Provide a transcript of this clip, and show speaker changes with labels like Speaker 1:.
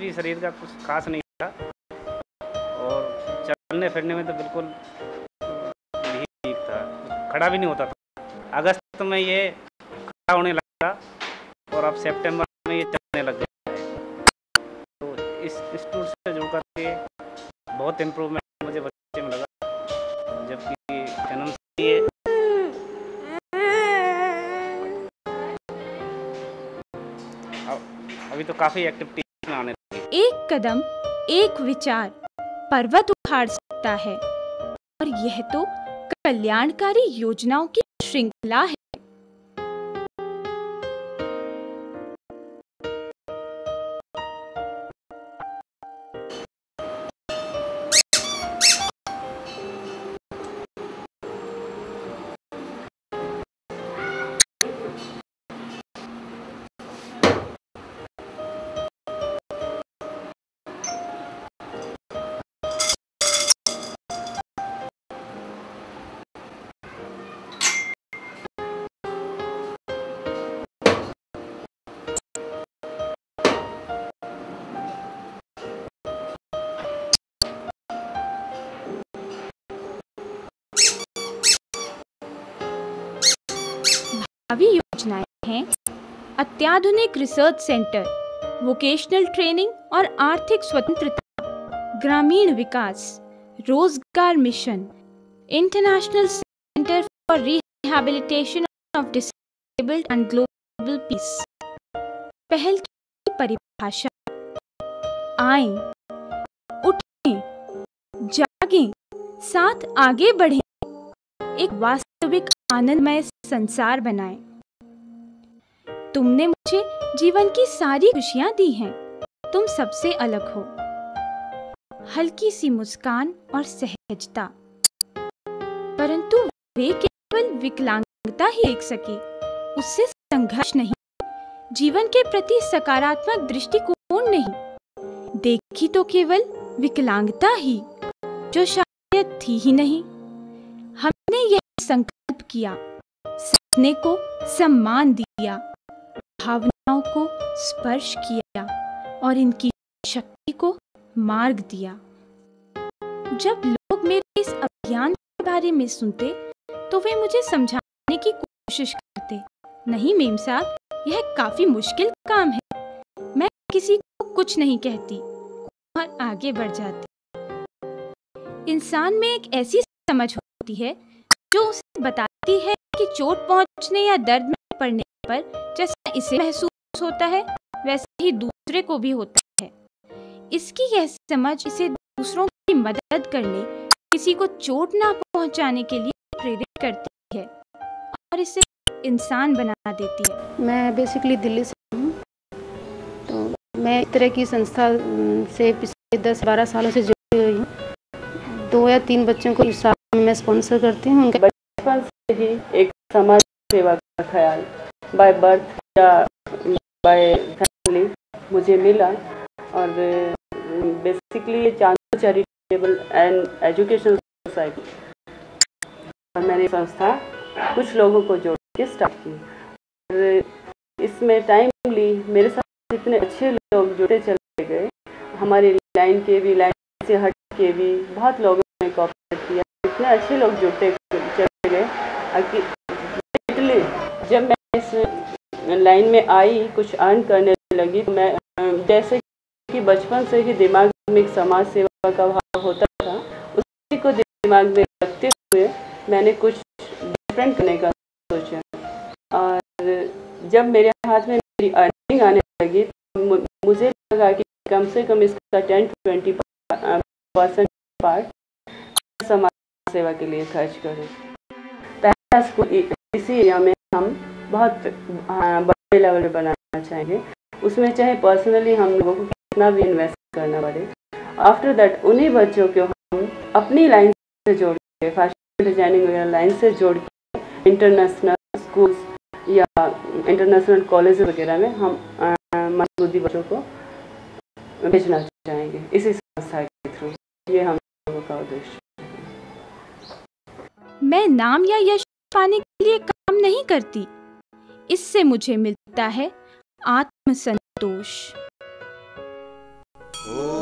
Speaker 1: भी शरीर का कुछ खास नहीं था और चलने फिरने में तो बिल्कुल ठीक था, खड़ा भी नहीं होता था। अगस्त में ये खड़ा होने लगा और अब सितंबर में ये चलने लग गया है। तो इस टूर से जुड़ करके बहुत इम्प्रूवमेंट मुझे बच्चे में लगा, जबकि जन्म से ये अभी तो काफ़ी एक्टिविटी में आने लगी।
Speaker 2: एक कदम एक विचार पर्वत उखाड़ सकता है और यह तो कल्याणकारी योजनाओं की श्रृंखला है। भावी योजनाएं हैं अत्याधुनिक रिसर्च सेंटर, वोकेशनल ट्रेनिंग और आर्थिक स्वतंत्रता, ग्रामीण विकास, रोजगार mission, international centre for rehabilitation of disabled and global piece. पहल की परिभाषा: आएं, उठें, जागें, साथ आगे बढ़ें, एक वास्तविक आनंदमय संसार बनाएं। तुमने मुझे जीवन की सारी खुशियां दी हैं, तुम सबसे अलग हो। हल्की सी मुस्कान और सहजता, परंतु वे केवल विकलांगता ही देख सके, उससे संघर्ष नहीं, जीवन के प्रति सकारात्मक दृष्टिकोण नहीं, देखी तो केवल विकलांगता ही, जो शायद थी ही नहीं। हमने यह संकल्प किया, सपने को सम्मान दिया, भावनाओं को स्पर्श किया और इनकी शक्ति को मार्ग दिया। जब लोग मेरे इस अभियान के बारे में सुनते तो वे मुझे समझाने की कोशिश करते, नहीं मेम साहब, यह काफी मुश्किल काम है। मैं किसी को कुछ नहीं कहती और आगे बढ़ जाती। इंसान में एक ऐसी समझ होती है जो उसे बताती है कि चोट पहुंचने या दर्द में पड़ने पर जैसा इसे महसूस होता है वैसे ही दूसरे को भी होता है। इसकी यह समझ इसे दूसरों की मदद करने, किसी को चोट ना पहुंचाने के लिए प्रेरित करती है और इसे इंसान बना देती है।
Speaker 3: मैं बेसिकली दिल्ली से हूँ, तो मैं इस तरह की संस्था से पिछले 10-12 सालों से जुड़ी हुई हूँ। 2 या 3 बच्चों को इस साल में मैं स्पॉन्सर करती हूँ। उनके
Speaker 4: बचपन से ही एक समाज सेवा का ख्याल बाय बर्थ या बाय फैमिली मुझे मिला और बेसिकली ये Chando charitable and educational society और मैंने संस्था कुछ लोगों को जोड़ के स्टार्ट की और इसमें टाइमली मेरे साथ इतने अच्छे लोग जुड़ते चले गए। हमारी लाइन से हट के भी बहुत लोगों ने कोऑपरेट किया, इतने अच्छे लोग जुड़ते चले गए कि जब मैं इस लाइन में आई, कुछ अर्न करने लगी, तो मैं जैसे कि बचपन से ही दिमाग में एक समाज सेवा का भाव होता था, उसी को दिमाग में रखते हुए मैंने कुछ डिफरेंट करने का सोचा और जब मेरे हाथ में मेरी अर्निंग आने लगी तो मुझे लगा कि कम से कम इसका 10-20% पार्ट समाज सेवा के लिए खर्च करें। पहला स्कूल इसी एरिया में हम बहुत बड़े लेवल पे बनाना चाहेंगे, उसमें चाहे पर्सनली हम लोगों को कितना भी इन्वेस्ट करना पड़े। आफ्टर दैट उन्हीं बच्चों को हम अपनी लाइन से जोड़ के, फैशन डिजाइनिंग वगैरह लाइन से जोड़ के इंटरनेशनल स्कूल्स या इंटरनेशनल कॉलेज वगैरह में हम मंदबुद्धि बच्चों को भेजना चाहेंगे इसी संस्था के थ्रू। ये हम लोगों का उद्देश्य।
Speaker 2: मैं नाम या यश पाने के लिए काम नहीं करती, इससे मुझे मिलता है आत्मसंतोष।
Speaker 5: ओ